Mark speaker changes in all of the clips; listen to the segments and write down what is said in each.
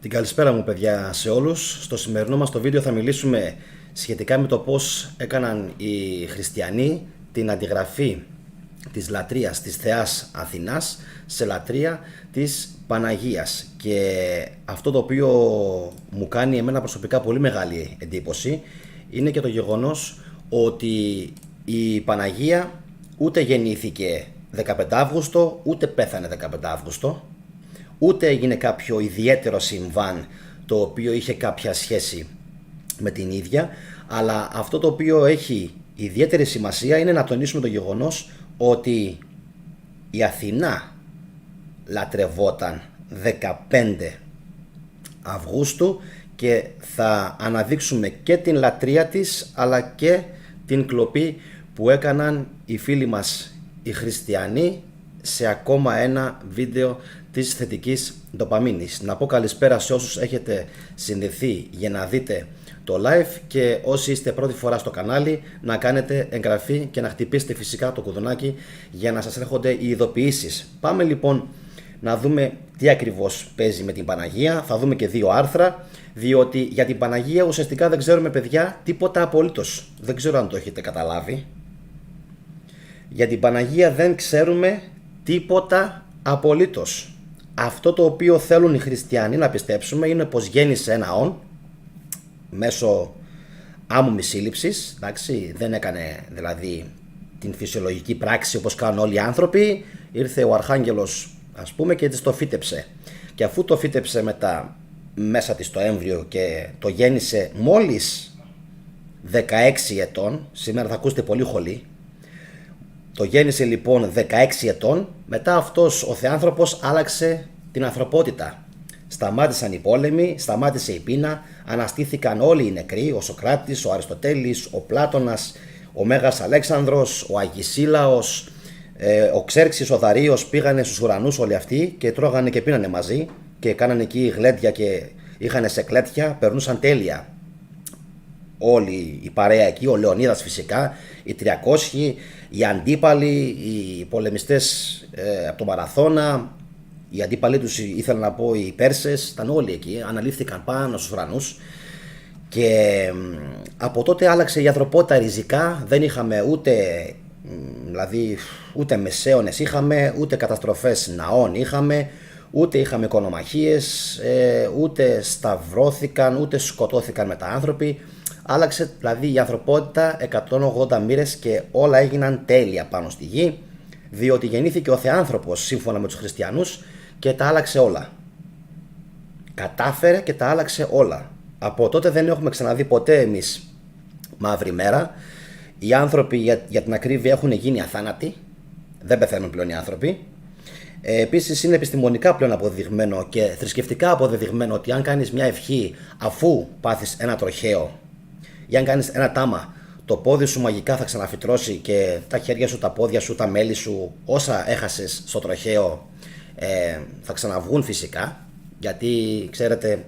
Speaker 1: Την καλησπέρα μου παιδιά σε όλους. Στο σημερινό μας το βίντεο θα μιλήσουμε σχετικά με το πώς έκαναν οι χριστιανοί την αντιγραφή της λατρείας της θεάς Αθηνάς σε λατρεία της Παναγίας. Και αυτό το οποίο μου κάνει εμένα προσωπικά πολύ μεγάλη εντύπωση είναι και το γεγονός ότι η Παναγία ούτε γεννήθηκε 15 Αύγουστο, ούτε πέθανε 15 Αύγουστο, ούτε έγινε κάποιο ιδιαίτερο συμβάν το οποίο είχε κάποια σχέση με την ίδια, αλλά αυτό το οποίο έχει ιδιαίτερη σημασία είναι να τονίσουμε το γεγονός ότι η Αθηνά λατρευόταν 15 Αυγούστου και θα αναδείξουμε και την λατρεία της αλλά και την κλοπή που έκαναν οι φίλοι μας οι χριστιανοί σε ακόμα ένα βίντεο της θετικής ντοπαμίνης. Να πω καλησπέρα σε όσους έχετε συνδεθεί για να δείτε το live και όσοι είστε πρώτη φορά στο κανάλι να κάνετε εγγραφή και να χτυπήσετε φυσικά το κουδουνάκι για να σας έρχονται οι ειδοποιήσεις. Πάμε λοιπόν να δούμε τι ακριβώς παίζει με την Παναγία. Θα δούμε και δύο άρθρα, διότι για την Παναγία ουσιαστικά δεν ξέρουμε παιδιά τίποτα απολύτως. Δεν ξέρω αν το έχετε καταλάβει. Για την Παναγία δεν ξέρουμε τίποτα απολύτως. Αυτό το οποίο θέλουν οι χριστιανοί να πιστέψουμε είναι πως γέννησε ένα όν μέσω άμμουμης σύλληψης, εντάξει, δεν έκανε δηλαδή την φυσιολογική πράξη όπως κάνουν όλοι οι άνθρωποι, ήρθε ο Αρχάγγελος ας πούμε και της το φύτεψε και αφού το φύτεψε μετά μέσα της το έμβριο και το γέννησε μόλις 16 ετών, σήμερα θα ακούσετε πολύ χολή. Το γέννησε λοιπόν 16 ετών, μετά αυτός ο θεάνθρωπος άλλαξε την ανθρωπότητα. Σταμάτησαν οι πόλεμοι, σταμάτησε η πείνα, αναστήθηκαν όλοι οι νεκροί, ο Σωκράτης, ο Αριστοτέλης, ο Πλάτωνας, ο Μέγας Αλέξανδρος, ο Αγισίλαος, ο Ξέρξης, ο Δαρίος, πήγανε στους ουρανούς όλοι αυτοί και τρώγανε και πίνανε μαζί και κάνανε εκεί γλέντια και είχαν σε κλέτια, περνούσαν τέλεια. Όλη η παρέα εκεί, ο Λεωνίδας φυσικά, οι 300, οι αντίπαλοι, οι πολεμιστές από τον Μαραθώνα, οι αντίπαλοι τους ήθελα να πω οι Πέρσες, ήταν όλοι εκεί, αναλήφθηκαν πάνω στους ουρανούς και από τότε άλλαξε η ανθρωπότητα ριζικά, δεν είχαμε ούτε μεσαίωνες είχαμε, ούτε καταστροφές ναών είχαμε, ούτε είχαμε οικονομαχίες, ούτε σταυρώθηκαν, ούτε σκοτώθηκαν μετάανθρωποι. Άλλαξε δηλαδή η ανθρωπότητα 180 μοίρες και όλα έγιναν τέλεια πάνω στη γη, διότι γεννήθηκε ο Θεάνθρωπος σύμφωνα με τους χριστιανούς και τα άλλαξε όλα. Κατάφερε και τα άλλαξε όλα. Από τότε δεν έχουμε ξαναδεί ποτέ εμείς μαύρη μέρα. Οι άνθρωποι για την ακρίβεια έχουν γίνει αθάνατοι, δεν πεθαίνουν πλέον οι άνθρωποι. Επίσης είναι επιστημονικά πλέον αποδεδειγμένο και θρησκευτικά αποδεδειγμένο ότι αν κάνεις μια ευχή αφού πάθεις ένα τροχαίο ή αν κάνεις ένα τάμα, το πόδι σου μαγικά θα ξαναφυτρώσει και τα χέρια σου, τα πόδια σου, τα μέλη σου, όσα έχασες στο τροχαίο θα ξαναβγούν φυσικά, γιατί ξέρετε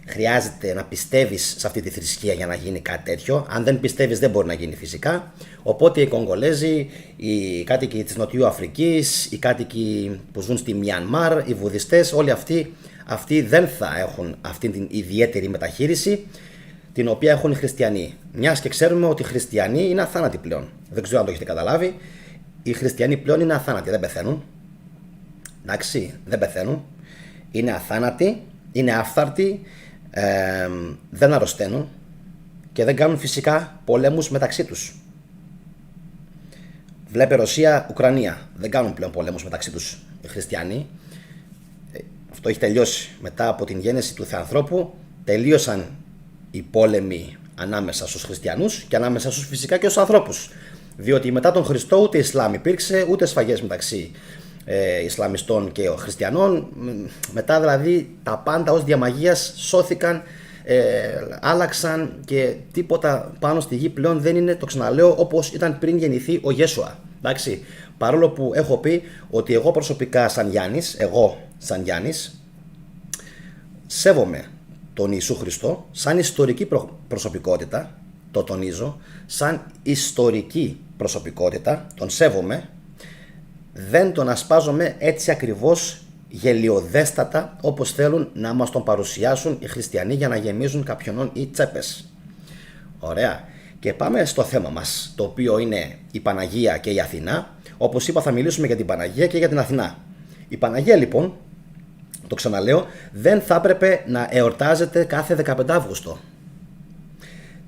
Speaker 1: χρειάζεται να πιστεύεις σε αυτή τη θρησκεία για να γίνει κάτι τέτοιο. Αν δεν πιστεύεις δεν μπορεί να γίνει φυσικά. Οπότε οι Κογκολέζοι, οι κάτοικοι της Νοτιού Αφρικής, οι κάτοικοι που ζουν στη Μιανμάρ, οι Βουδιστές, όλοι αυτοί δεν θα έχουν αυτή την ιδιαίτερη μεταχείριση την οποία έχουν οι χριστιανοί. Μιας και ξέρουμε ότι οι χριστιανοί είναι αθάνατοι πλέον. Δεν ξέρω αν το έχετε καταλάβει. Οι χριστιανοί πλέον είναι αθάνατοι, δεν πεθαίνουν. Εντάξει, δεν πεθαίνουν. Είναι αθάνατοι, είναι άφθαρτοι, δεν αρρωσταίνουν και δεν κάνουν φυσικά πολέμους μεταξύ τους. Βλέπε Ρωσία-Ουκρανία. Δεν κάνουν πλέον πολέμους μεταξύ τους οι χριστιανοί. Αυτό έχει τελειώσει. Μετά από την γέννηση του Θεανθρώπου τελείωσαν οι πόλεμοι ανάμεσα στους χριστιανούς και ανάμεσα στους φυσικά και στους ανθρώπους. Διότι μετά τον Χριστό ούτε Ισλάμ υπήρξε, ούτε σφαγές μεταξύ Ισλαμιστών και χριστιανών. Μετά δηλαδή τα πάντα ως διαμαγείας σώθηκαν, άλλαξαν και τίποτα πάνω στη γη πλέον δεν είναι, το ξαναλέω, όπως ήταν πριν γεννηθεί ο Ιέσουα. Εντάξει, παρόλο που έχω πει ότι εγώ προσωπικά σαν Γιάννης σέβομαι τον Ιησού Χριστό σαν ιστορική προσωπικότητα, το τονίζω, σαν ιστορική προσωπικότητα, τον σέβομαι, δεν τον ασπάζομαι έτσι ακριβώς γελιοδέστατα όπως θέλουν να μας τον παρουσιάσουν οι χριστιανοί για να γεμίζουν κάποιον οι τσέπες. Ωραία. Και πάμε στο θέμα μας, το οποίο είναι η Παναγία και η Αθηνά. Όπως είπα, θα μιλήσουμε για την Παναγία και για την Αθηνά. Η Παναγία, λοιπόν, το ξαναλέω, δεν θα έπρεπε να εορτάζεται κάθε 15 Αύγουστο.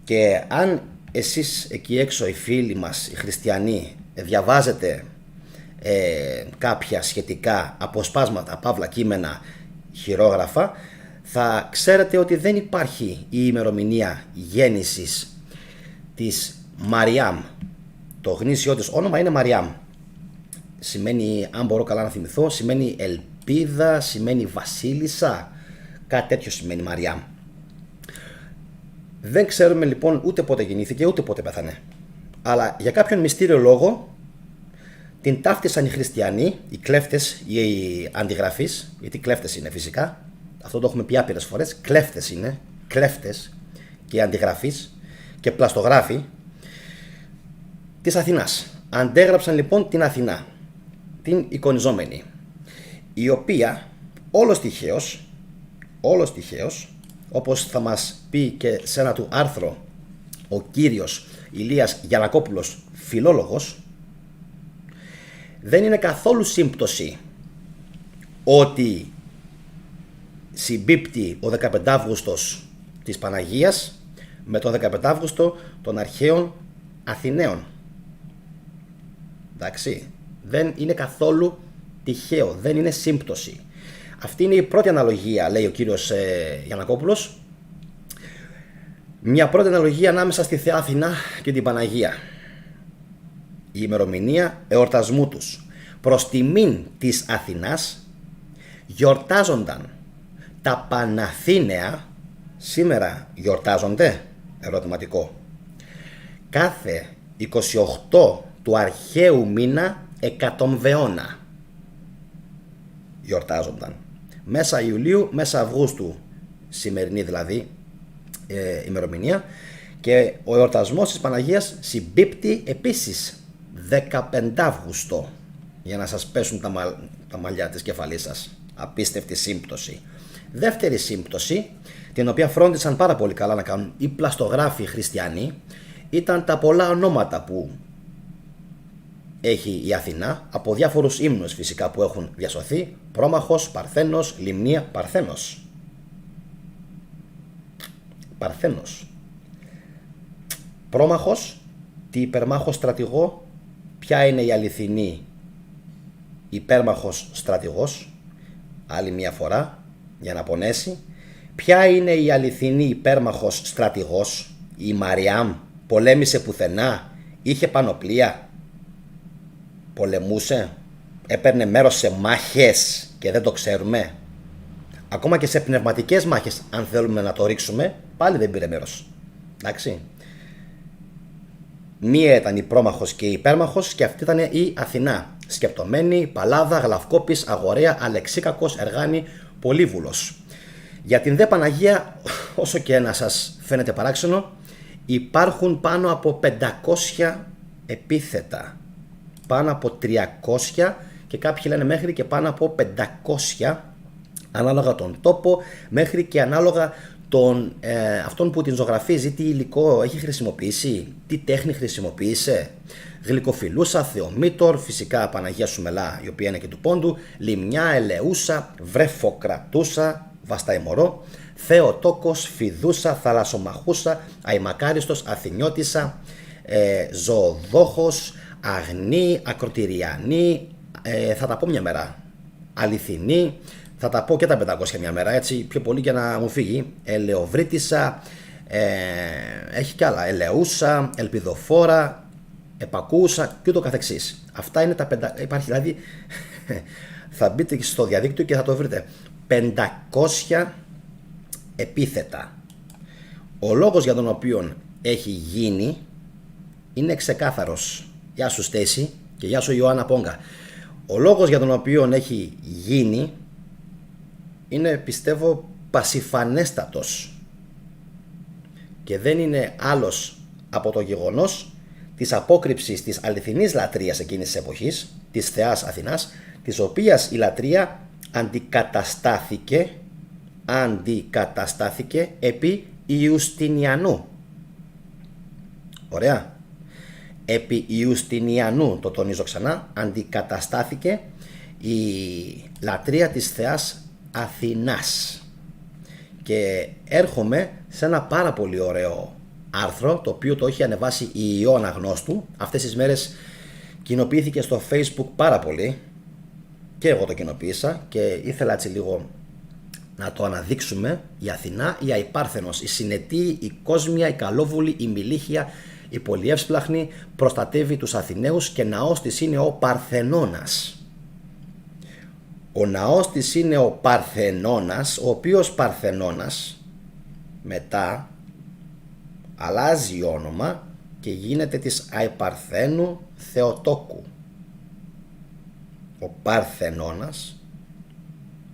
Speaker 1: Και αν εσείς εκεί έξω, οι φίλοι μας, οι χριστιανοί, διαβάζετε κάποια σχετικά αποσπάσματα, παύλα κείμενα, χειρόγραφα, θα ξέρετε ότι δεν υπάρχει η ημερομηνία γέννησης της Μαριάμ. Το γνήσιό της όνομα είναι Μαριάμ. Σημαίνει, αν μπορώ καλά να θυμηθώ, σημαίνει ελπίδα, σημαίνει βασίλισσα, κάτι τέτοιο σημαίνει Μαριάμ. Δεν ξέρουμε λοιπόν ούτε πότε γεννήθηκε ούτε πότε πέθανε. Αλλά για κάποιον μυστήριο λόγο την ταύτισαν οι χριστιανοί, οι κλέφτες ή οι αντιγραφείς, γιατί κλέφτες είναι φυσικά, αυτό το έχουμε πει άπειρες φορές, κλέφτες είναι, κλέφτες και αντιγραφείς και πλαστογράφοι της Αθηνάς. Αντέγραψαν λοιπόν την Αθηνά, την εικονιζόμενη, η οποία όλος τυχαίως, όπως θα μας πει και σε ένα του άρθρο ο κύριος Ηλίας Γιαννακόπουλος, φιλόλογος, δεν είναι καθόλου σύμπτωση ότι συμπίπτει ο 15 Αύγουστος της Παναγίας με τον 15 Αύγουστο των αρχαίων Αθηναίων. Εντάξει, δεν είναι καθόλου τυχαίο, δεν είναι σύμπτωση. Αυτή είναι η πρώτη αναλογία, λέει ο κύριος Γιαννακόπουλος. Μια πρώτη αναλογία ανάμεσα στη Θεά Αθηνά και την Παναγία. Η ημερομηνία εορτασμού τους. Προς τιμήν της Αθηνάς γιορτάζονταν τα Παναθήναια. Σήμερα γιορτάζονται, ερωτηματικό, κάθε 28 του αρχαίου μήνα εκατομβεώνα γιορτάζονταν. Μέσα Ιουλίου, μέσα Αυγούστου, σημερινή δηλαδή ημερομηνία, και ο εορτασμός της Παναγίας συμπίπτει επίσης 15 Αύγουστο, για να σας πέσουν τα μαλλιά της κεφαλής σας. Απίστευτη σύμπτωση. Δεύτερη σύμπτωση, την οποία φρόντισαν πάρα πολύ καλά να κάνουν οι πλαστογράφοι χριστιανοί, ήταν τα πολλά ονόματα που έχει η Αθηνά, από διάφορους ύμνους φυσικά που έχουν διασωθεί: Πρόμαχος, Παρθένος, Λιμνία, Παρθένος. Παρθένος. Πρόμαχος, τι υπερμάχος στρατηγό, ποια είναι η αληθινή υπέρμαχος στρατηγός, άλλη μια φορά για να πονέσει. Ποια είναι η αληθινή υπέρμαχος στρατηγός, η Μαριάμ, πολέμησε πουθενά, είχε πανοπλία, πολεμούσε, έπαιρνε μέρος σε μάχες και δεν το ξέρουμε. Ακόμα και σε πνευματικές μάχες, αν θέλουμε να το ρίξουμε, πάλι δεν πήρε μέρος. Εντάξει. Μία ήταν η πρόμαχος και η υπέρμαχος και αυτή ήταν η Αθηνά. Σκεπτομένη, Παλάδα, Γλαυκόπης, Αγοραία, Αλεξίκακος, Εργάνη, Πολύβουλος. Για την δε Παναγία, όσο και να σας φαίνεται παράξενο, υπάρχουν πάνω από 500 επίθετα. Πάνω από 300 και κάποιοι λένε μέχρι και πάνω από 500, ανάλογα τον τόπο, μέχρι και ανάλογα αυτόν που την ζωγραφίζει, τι υλικό έχει χρησιμοποιήσει, τι τέχνη χρησιμοποίησε. Γλυκοφιλούσα, Θεομήτωρ, φυσικά Παναγία Σουμελά, η οποία είναι και του Πόντου, Λιμνιά, Ελεούσα, Βρεφοκρατούσα, Βασταϊμορό, Θεοτόκος, Φιδούσα, Θαλασσομαχούσα, Αϊμακάριστος, Αθηνιώτισσα, Ζωοδόχος, Αγνή, Ακροτηριανή, θα τα πω μια μέρα, Αληθινή, θα τα πω και τα 500 μια μέρα, έτσι πιο πολύ για να μου φύγει. Ελεοβρίτισσα, έχει κι άλλα, Ελεούσα, Ελπιδοφόρα, Επακούσα και ούτω καθεξής. Αυτά είναι τα 500, υπάρχει δηλαδή, θα μπείτε στο διαδίκτυο και θα το βρείτε, 500 επίθετα. Ο λόγος για τον οποίο έχει γίνει είναι ξεκάθαρος. Γεια σου Στέση και γεια σου Ιωάννα Πόγκα. Ο λόγος για τον οποίο έχει γίνει είναι, πιστεύω, πασιφανέστατος και δεν είναι άλλος από το γεγονός της απόκρυψης της αληθινής λατρείας εκείνης της εποχής, της θεάς Αθηνάς, της οποίας η λατρεία αντικαταστάθηκε επί Ιουστινιανού. Ωραία. Επί Ιουστινιανού, το τονίζω ξανά, αντικαταστάθηκε η λατρεία της θεάς Αθηνάς. Και έρχομαι σε ένα πάρα πολύ ωραίο άρθρο, το οποίο το έχει ανεβάσει η Ιώνα Γνώστου. Αυτές τις μέρες κοινοποιήθηκε στο Facebook πάρα πολύ και εγώ το κοινοποίησα και ήθελα έτσι λίγο να το αναδείξουμε. Η Αθηνά, η αϊπάρθενος, η συνετή, η κόσμια, η καλόβουλη, η μιλίχια, η πολυεύσπλαχνη, προστατεύει τους Αθηναίους και ναός της είναι ο Παρθενώνας. Ο ναός της είναι ο Παρθενώνας, ο οποίος Παρθενώνας μετά αλλάζει όνομα και γίνεται της Αϊπαρθένου Θεοτόκου. Ο Παρθενώνας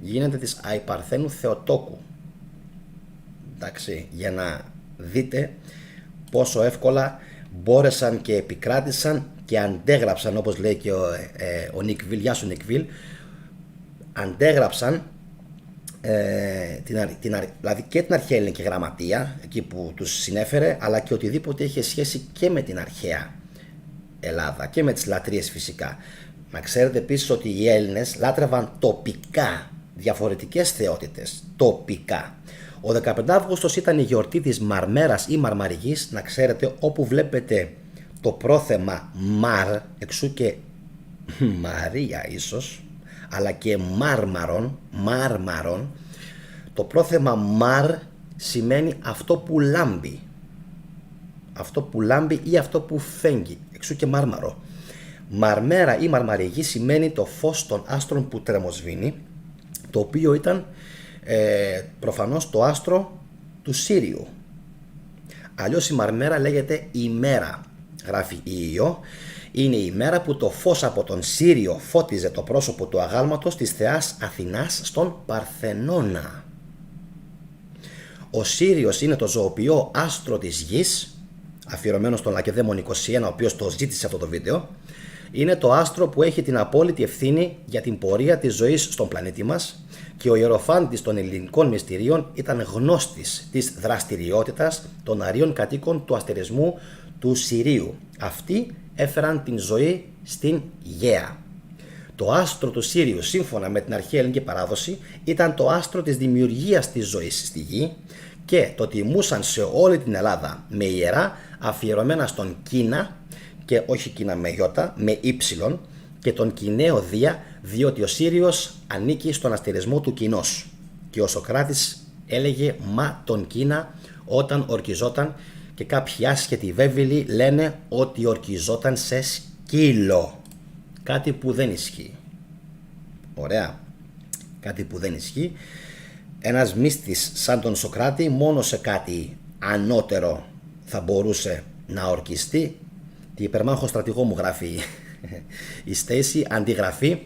Speaker 1: γίνεται της Αϊπαρθένου Θεοτόκου. Εντάξει, για να δείτε πόσο εύκολα μπόρεσαν και επικράτησαν και αντέγραψαν, όπως λέει και ο Νικβίλ. Γεια σου Νικβίλ. Αντέγραψαν δηλαδή και την αρχαία ελληνική γραμματεία, εκεί που τους συνέφερε, αλλά και οτιδήποτε είχε σχέση και με την αρχαία Ελλάδα και με τις λατρείες φυσικά. Να ξέρετε επίσης ότι οι Έλληνες λάτρευαν τοπικά διαφορετικές θεότητες. Τοπικά. Ο 15 Αύγουστος ήταν η γιορτή της Μαρμέρας ή Μαρμαριγής. Να ξέρετε, όπου βλέπετε το πρόθεμα Μαρ, εξού και Μαρία ίσως, αλλά και Μάρμαρον, το πρόθεμα Μαρ σημαίνει αυτό που λάμπει. Αυτό που λάμπει ή αυτό που φέγγει, εξού και Μάρμαρο. Μαρμέρα ή Μαρμαριγή σημαίνει το φως των άστρων που τρεμοσβήνει, το οποίο ήταν προφανώς το άστρο του Σύριου. Αλλιώς η Μαρμέρα λέγεται ημέρα, γράφει Ιω. Είναι η μέρα που το φως από τον Σύριο φώτιζε το πρόσωπο του αγάλματος της θεάς Αθηνάς στον Παρθενώνα. Ο Σύριος είναι το ζωοποιό άστρο της γης, αφιερωμένο στον Λακεδαίμον 21, ο οποίος το ζήτησε αυτό το βίντεο. Είναι το άστρο που έχει την απόλυτη ευθύνη για την πορεία της ζωής στον πλανήτη μας και ο ιεροφάντης των ελληνικών μυστηρίων ήταν γνώστης της δραστηριότητας των αρίων κατοίκων του αστερισμού του Συρίου. Αυτοί έφεραν την ζωή στην Γαία. Το άστρο του Σύριου, σύμφωνα με την αρχαία ελληνική παράδοση, ήταν το άστρο της δημιουργίας της ζωής στη γη και το τιμούσαν σε όλη την Ελλάδα με ιερά αφιερωμένα στον Κίνα, και όχι Κίνα με γιώτα, με ύψιλον, και τον Κιναίο Δία, διότι ο Σύριος ανήκει στον αστερισμό του Κοινός. Και ο Σοκράτης έλεγε «μα τον Κίνα» όταν ορκιζόταν, και κάποιοι άσχετοι βέβηλοι λένε ότι ορκιζόταν σε σκύλο. Κάτι που δεν ισχύει. Ωραία. Κάτι που δεν ισχύει. Ένας μύστης σαν τον Σοκράτη μόνο σε κάτι ανώτερο θα μπορούσε να ορκιστεί. Τη υπερμάχο στρατηγό μου, γράφει η Στέισι, αντιγραφή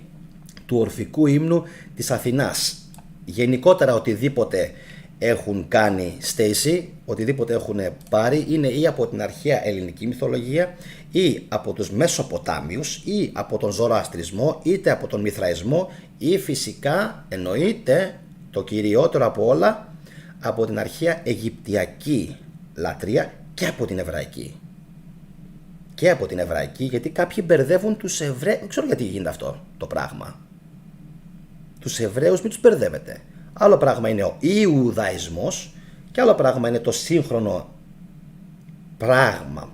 Speaker 1: του ορφικού ύμνου της Αθηνάς. Γενικότερα οτιδήποτε έχουν κάνει Στέισι, οτιδήποτε έχουν πάρει, είναι ή από την αρχαία ελληνική μυθολογία ή από τους Μεσοποτάμιους ή από τον Ζωροαστρισμό, είτε από τον Μηθραϊσμό, ή φυσικά εννοείται το κυριότερο από όλα από την αρχαία Αιγυπτιακή λατρεία και από την Εβραϊκή. Και από την Εβραϊκή, γιατί κάποιοι μπερδεύουν τους Εβραίους. Δεν ξέρω γιατί γίνεται αυτό το πράγμα. Τους Εβραίους μην τους μπερδεύετε. Άλλο πράγμα είναι ο Ιουδαϊσμός και άλλο πράγμα είναι το σύγχρονο πράγμα,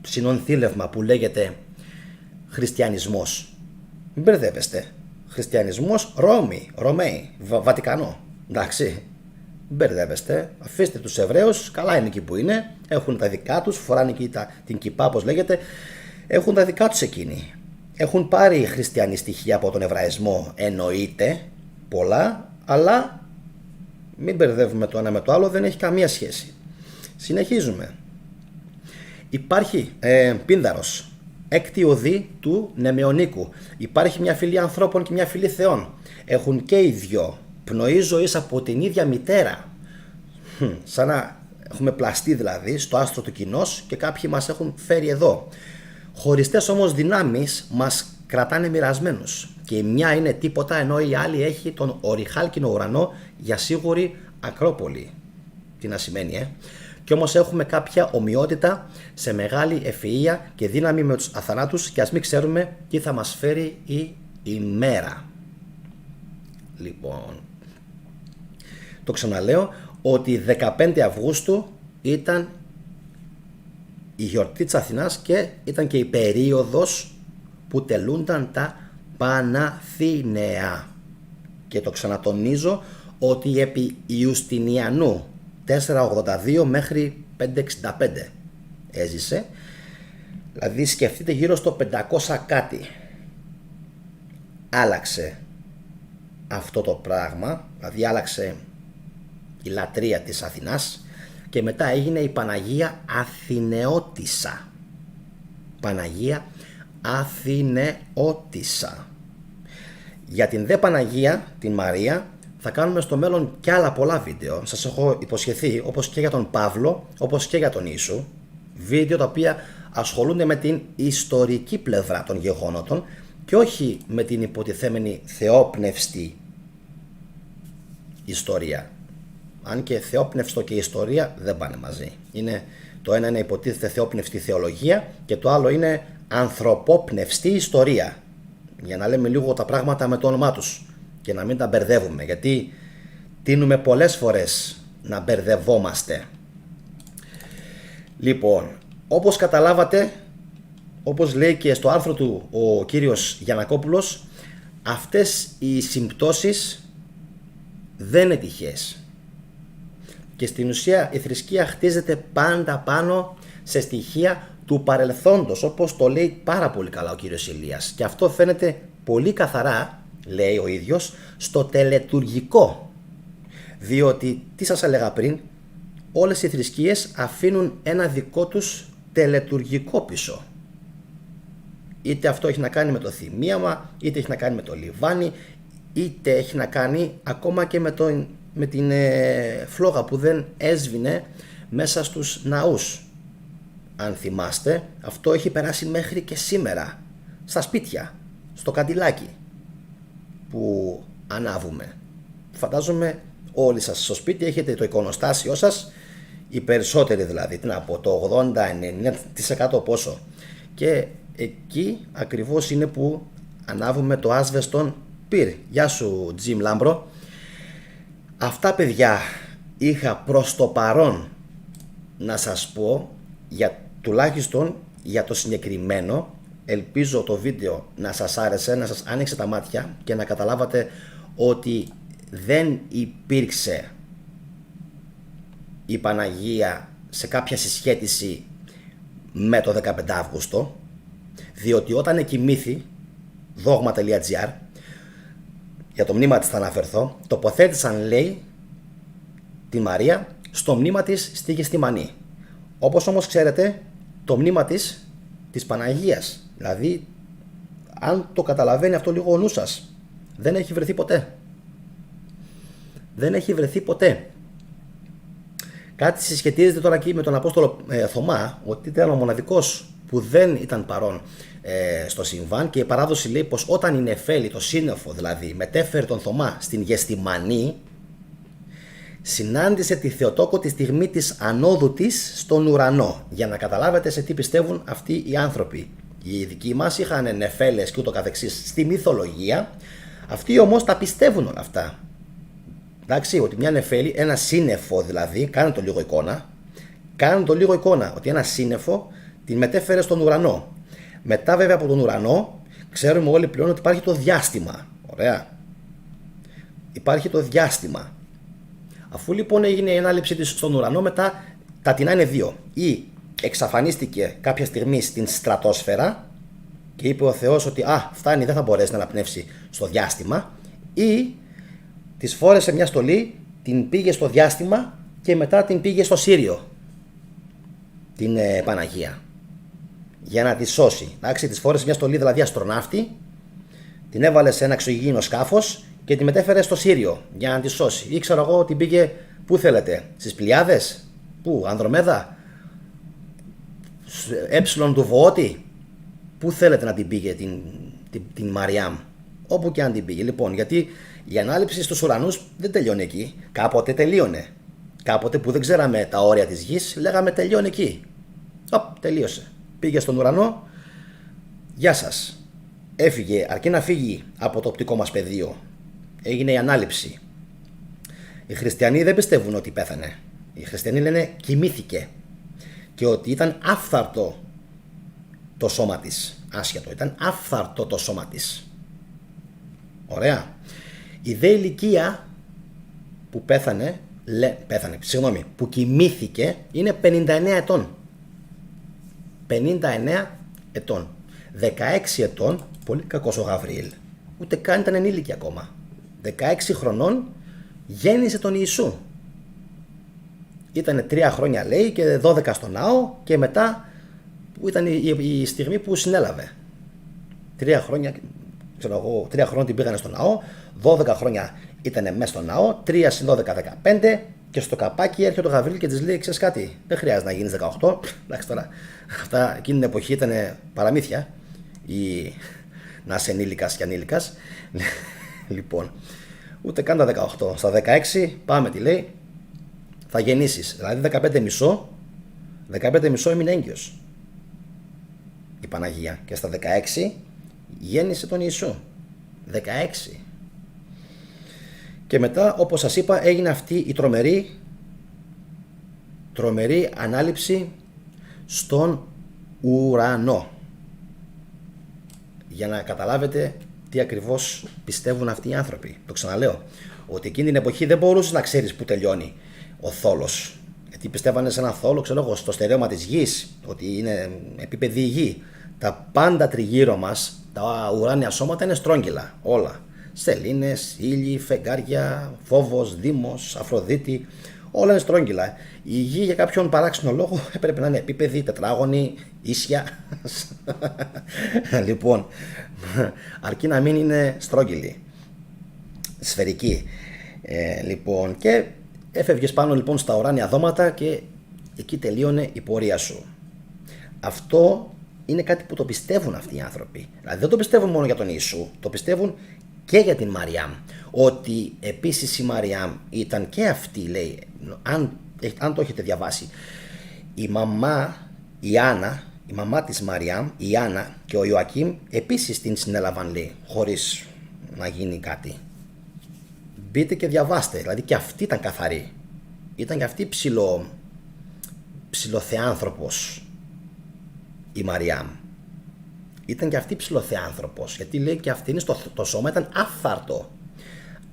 Speaker 1: συνονθήλευμα που λέγεται χριστιανισμός. Μην μπερδεύεστε. Χριστιανισμός Ρωμαίοι, Βατικανό. Εντάξει. Μην μπερδεύεστε. Αφήστε τους Εβραίους, καλά είναι εκεί που είναι. Έχουν τα δικά τους, φοράνε εκεί την κιπά, όπως λέγεται. Έχουν τα δικά τους εκείνοι. Έχουν πάρει χριστιανή στοιχεία από τον Εβραϊσμό, εννοείται πολλά, αλλά μην μπερδεύουμε το ένα με το άλλο, δεν έχει καμία σχέση. Συνεχίζουμε. Υπάρχει Πίνδαρος, έκτη οδή του Νεμεωνίκου. Υπάρχει μια φυλή ανθρώπων και μια φυλή θεών. Έχουν και οι δυο πνοή ζωής από την ίδια μητέρα. Σαν να έχουμε πλαστεί δηλαδή στο άστρο του Κοινός και κάποιοι μας έχουν φέρει εδώ. Χωριστές όμως δυνάμεις μας κρατάνε μοιρασμένους. Και η μια είναι τίποτα, ενώ η άλλη έχει τον οριχάλκινο ουρανό για σίγουρη Ακρόπολη. Τι να σημαίνει, Κι όμως έχουμε κάποια ομοιότητα σε μεγάλη ευφυΐα και δύναμη με τους αθανάτους και ας μην ξέρουμε τι θα μας φέρει η ημέρα. Λοιπόν, το ξαναλέω ότι 15 Αυγούστου ήταν η γιορτή της Αθηνάς και ήταν και η περίοδος που τελούνταν τα Παναθηναία. Και το ξανατονίζω ότι επί Ιουστινιανού 482 μέχρι 565 έζησε, δηλαδή σκεφτείτε γύρω στο 500 κάτι άλλαξε αυτό το πράγμα, δηλαδή άλλαξε η λατρεία της Αθηνάς και μετά έγινε η Παναγία Αθηνεώτισσα. Παναγία Αθηνεώτισσα. Για την δε Παναγία, την Μαρία, θα κάνουμε στο μέλλον και άλλα πολλά βίντεο. Σας έχω υποσχεθεί, όπως και για τον Παύλο, όπως και για τον Ιησού, βίντεο τα οποία ασχολούνται με την ιστορική πλευρά των γεγονότων και όχι με την υποτιθέμενη θεόπνευστη ιστορία. Αν και θεόπνευστο και ιστορία δεν πάνε μαζί. Το ένα είναι υποτίθεται θεόπνευστη θεολογία και το άλλο είναι ανθρωπόπνευστη ιστορία. Για να λέμε λίγο τα πράγματα με το όνομά τους και να μην τα μπερδεύουμε, γιατί τείνουμε πολλές φορές να μπερδευόμαστε. Λοιπόν, όπως καταλάβατε, όπως λέει και στο άρθρο του ο κύριος Γιαννακόπουλος, αυτές οι συμπτώσεις δεν είναι τυχαίες. Και στην ουσία η θρησκεία χτίζεται πάντα πάνω σε στοιχεία του παρελθόντος, όπως το λέει πάρα πολύ καλά ο κύριος Ηλίας. Και αυτό φαίνεται πολύ καθαρά, λέει ο ίδιος, στο τελετουργικό. Διότι, τι σας έλεγα πριν, όλες οι θρησκείες αφήνουν ένα δικό τους τελετουργικό πίσω. Είτε αυτό έχει να κάνει με το θυμίαμα, είτε έχει να κάνει με το λιβάνι, είτε έχει να κάνει ακόμα και με την φλόγα που δεν έσβηνε μέσα στους ναούς. Αν θυμάστε, αυτό έχει περάσει μέχρι και σήμερα στα σπίτια, στο καντιλάκι που ανάβουμε. Φαντάζομαι όλοι σας στο σπίτι έχετε το εικονοστάσιο σας, οι περισσότεροι δηλαδή, τι να πω, το 80-90% πόσο. Και εκεί ακριβώς είναι που ανάβουμε το άσβεστον πυρ. Γεια σου Τζιμ Λάμπρο. Αυτά παιδιά είχα προς το παρόν να σας πω, τουλάχιστον για το συγκεκριμένο. Ελπίζω το βίντεο να σας άρεσε, να σας άνοιξε τα μάτια και να καταλάβατε ότι δεν υπήρξε η Παναγία σε κάποια συσχέτιση με το 15 Αύγουστο, διότι όταν εκοιμήθη, dogma.gr, για το μνήμα της θα αναφερθώ, τοποθέτησαν, λέει, τη Μαρία στο μνήμα της στη Γεστημανή. Όπως όμως ξέρετε, το μνήμα της Παναγίας, δηλαδή αν το καταλαβαίνει αυτό λίγο ο νους σας, δεν έχει βρεθεί ποτέ. Δεν έχει βρεθεί ποτέ. Κάτι συσχετίζεται τώρα εκεί με τον Απόστολο Θωμά, ότι ήταν ο μοναδικός που δεν ήταν παρόν στο συμβάν, και η παράδοση λέει πως όταν η Νεφέλη, το σύννεφο δηλαδή, μετέφερε τον Θωμά στην Γεστημανή, συνάντησε τη Θεοτόκο τη στιγμή της ανόδου της στον ουρανό. Για να καταλάβετε σε τι πιστεύουν αυτοί οι άνθρωποι. Οι δικοί μας είχαν νεφέλες και ούτω καθεξής στη μυθολογία, αυτοί όμως τα πιστεύουν όλα αυτά. Εντάξει, ότι μια νεφέλη, ένα σύννεφο δηλαδή, κάνε το λίγο εικόνα, ότι ένα σύννεφο την μετέφερε στον ουρανό. Μετά βέβαια από τον ουρανό ξέρουμε όλοι πλέον ότι υπάρχει το διάστημα. Ωραία. Υπάρχει το διάστημα. Αφού λοιπόν έγινε η ανάληψή της στον ουρανό, μετά τα τεινά είναι δύο. Ή εξαφανίστηκε κάποια στιγμή στην στρατόσφαιρα και είπε ο Θεός ότι φτάνει, δεν θα μπορέσει να αναπνεύσει στο διάστημα, ή της φόρεσε μια στολή, την πήγε στο διάστημα και μετά την πήγε στο Σύριο, την Παναγία, για να τη σώσει. Εντάξει, της φόρεσε μια στολή δηλαδή αστροναύτη, την έβαλε σε ένα εξωγήινο σκάφος και τη μετέφερε στο Σύριο για να τη σώσει. Ή ξέρω εγώ, την πήγε πού θέλετε, στις Πλιάδες, πού, Ανδρομέδα, έψιλον του Βοώτη, πού θέλετε να την πήγε την Μαριάμ, όπου και αν την πήγε. Λοιπόν, γιατί η ανάληψη στους ουρανούς δεν τελειώνει εκεί. Κάποτε τελείωνε. Κάποτε που δεν ξέραμε τα όρια της γης, λέγαμε τελειώνει εκεί. Τελείωσε. Πήγε στον ουρανό, γεια σας. Έφυγε, αρκεί να φύγει από το οπτικό μας πεδίο. Έγινε η ανάληψη. Οι χριστιανοί δεν πιστεύουν ότι πέθανε. Οι χριστιανοί λένε κοιμήθηκε. Και ότι ήταν άφθαρτο το σώμα της. Άσχετο, ήταν άφθαρτο το σώμα της. Ωραία. Η δε ηλικία που που κοιμήθηκε είναι 59 ετών. 59 ετών. 16 ετών, πολύ κακός ο Γαβριήλ. Ούτε καν ήταν ενήλικη ακόμα. 16 χρονών γέννησε τον Ιησού. Ήτανε 3 χρόνια λέει και 12 στο ναό και μετά που ήταν η στιγμή που συνέλαβε. 3 χρόνια, ξέρω εγώ, 3 χρόνια την πήγανε στο ναό, 12 χρόνια ήτανε μέσα στο ναό, 3 συν 12, 15 και στο καπάκι έρχεται ο Γαβριήλ και της λέει: ξέρεις κάτι, δεν χρειάζεται να γίνεις 18. Εντάξει τώρα, αυτά εκείνη την εποχή ήταν παραμύθια, ή να είσαι ενήλικας και ανήλικας. Λοιπόν, ούτε καν τα 18. Στα 16 πάμε, τι λέει, θα γεννήσεις. Δηλαδή 15 μισό έμεινε έγκυος η Παναγία. Και στα 16 γέννησε τον Ιησού. 16. Και μετά, όπως σας είπα, έγινε αυτή η τρομερή ανάληψη στον ουρανό. Για να καταλάβετε τι ακριβώς πιστεύουν αυτοί οι άνθρωποι. Το ξαναλέω, ότι εκείνη την εποχή δεν μπορούσες να ξέρεις που τελειώνει ο θόλος. Γιατί πιστεύανε σε ένα θόλο, ξέρω εγώ, στο στερέωμα της γης, ότι είναι επίπεδη η γη. Τα πάντα τριγύρω μας, τα ουράνια σώματα είναι στρόγγυλα, όλα. Σελήνες, ήλιοι, φεγγάρια, Φόβος, Δήμος, Αφροδίτη, όλα είναι στρόγγυλα. Η γη για κάποιον παράξενο λόγο έπρεπε να είναι επίπεδη, τετράγωνη, ίσια. Λοιπόν, αρκεί να μην είναι στρόγγυλη, σφαιρική. Λοιπόν, και έφευγες πάνω λοιπόν στα ουράνια δώματα και εκεί τελείωνε η πορεία σου. Αυτό είναι κάτι που το πιστεύουν αυτοί οι άνθρωποι. Δηλαδή δεν το πιστεύουν μόνο για τον Ιησού, το πιστεύουν και για την Μαριάμ. Ότι επίσης η Μαριάμ ήταν και αυτή, λέει, αν το έχετε διαβάσει, η μαμά, η Άννα, η μαμά της Μαριάμ, η Άννα και ο Ιωακήμ επίσης την συνέλαβαν, λέει, χωρίς να γίνει κάτι. Μπείτε και διαβάστε, δηλαδή και αυτή ήταν καθαρή. Ήταν και αυτή ψιλοθεάνθρωπος η Μαριάμ. Ήταν και αυτή ψιλοθεάνθρωπος, γιατί λέει και αυτή το σώμα ήταν άφθαρτο.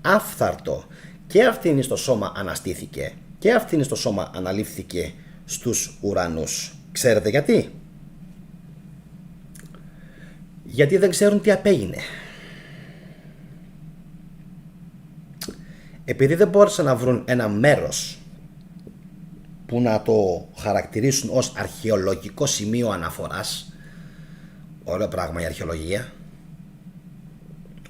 Speaker 1: Άφθαρτο. Και αυτήν στο σώμα αναστήθηκε και αυτήν στο σώμα αναλήφθηκε στους ουρανούς. Ξέρετε γιατί? Γιατί δεν ξέρουν τι απέγινε. Επειδή δεν μπόρεσαν να βρουν ένα μέρος που να το χαρακτηρίσουν ως αρχαιολογικό σημείο αναφοράς. Ωραίο πράγμα η αρχαιολογία.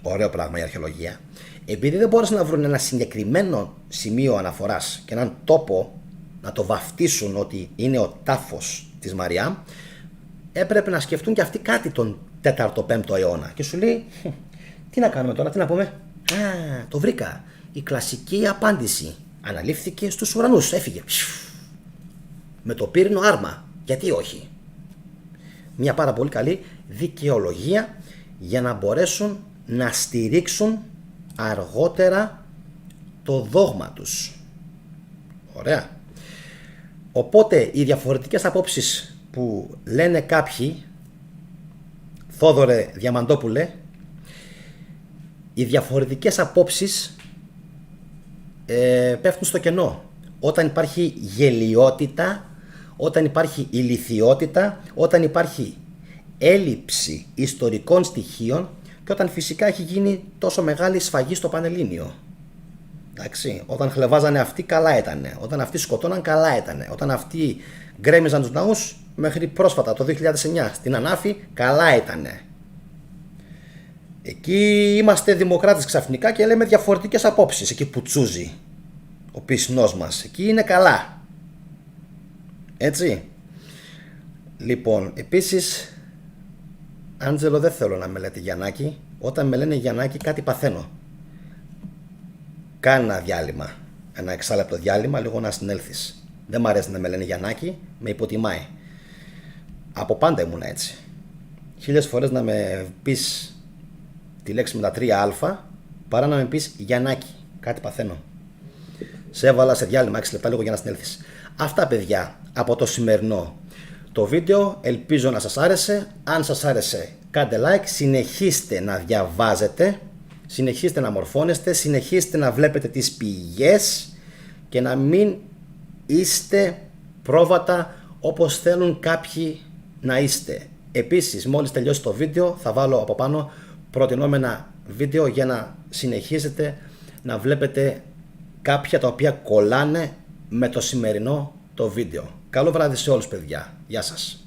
Speaker 1: Ωραίο πράγμα η αρχαιολογία. Επειδή δεν μπόρεσαν να βρουν ένα συγκεκριμένο σημείο αναφοράς και έναν τόπο να το βαφτίσουν ότι είναι ο τάφος της Μαριάμ, έπρεπε να σκεφτούν και αυτοί κάτι τον 4ο-5ο αιώνα. Και σου λέει, τι να κάνουμε τώρα, τι να πούμε? Το βρήκα. Η κλασική απάντηση. Αναλήφθηκε στους ουρανούς, έφυγε. Με το πύρινο άρμα. Γιατί όχι? Μια πάρα πολύ καλή δικαιολογία για να μπορέσουν να στηρίξουν αργότερα το δόγμα τους. Ωραία. Οπότε οι διαφορετικές απόψεις που λένε κάποιοι, Θόδωρε Διαμαντόπουλε, οι διαφορετικές απόψεις πέφτουν στο κενό. Όταν υπάρχει γελοιότητα, όταν υπάρχει ηλιθιότητα, όταν υπάρχει έλλειψη ιστορικών στοιχείων και όταν φυσικά έχει γίνει τόσο μεγάλη σφαγή στο Πανελλήνιο. Εντάξει, όταν χλεβάζανε αυτοί, καλά ήτανε. Όταν αυτοί σκοτώναν, καλά ήτανε. Όταν αυτοί γκρέμιζαν τους ναούς, μέχρι πρόσφατα το 2009 στην Ανάφη, καλά ήτανε. Εκεί είμαστε δημοκράτες ξαφνικά και λέμε διαφορετικές απόψεις. Εκεί που τσούζει ο πισνός μας, εκεί είναι καλά. Έτσι. Λοιπόν, επίσης Άντζελο, δεν θέλω να με λέτε Γιαννάκη. Όταν με λένε Γιαννάκη κάτι παθαίνω. Κάνε ένα διάλειμμα, ένα εξάλεπτο διάλειμμα, λίγο να συνέλθεις. Δεν μ' αρέσει να με λένε Γιαννάκη, με υποτιμάει. Από πάντα ήμουν έτσι. 1000 φορές να με πεις τη λέξη με τα 3α παρά να με πεις Γιαννάκη. Κάτι παθαίνω. Σε έβαλα σε διάλειμμα 6 λεπτά λίγο για να συνέλθεις. Αυτά, παιδιά, από το σημερινό το βίντεο. Ελπίζω να σας άρεσε. Αν σας άρεσε, κάντε like, συνεχίστε να διαβάζετε, συνεχίστε να μορφώνεστε, συνεχίστε να βλέπετε τις πηγές και να μην είστε πρόβατα όπως θέλουν κάποιοι να είστε. Επίσης, μόλις τελειώσει το βίντεο θα βάλω από πάνω προτινόμενα βίντεο για να συνεχίσετε να βλέπετε κάποια τα οποία κολλάνε με το σημερινό το βίντεο. Καλό βράδυ σε όλους, παιδιά. Γεια σας.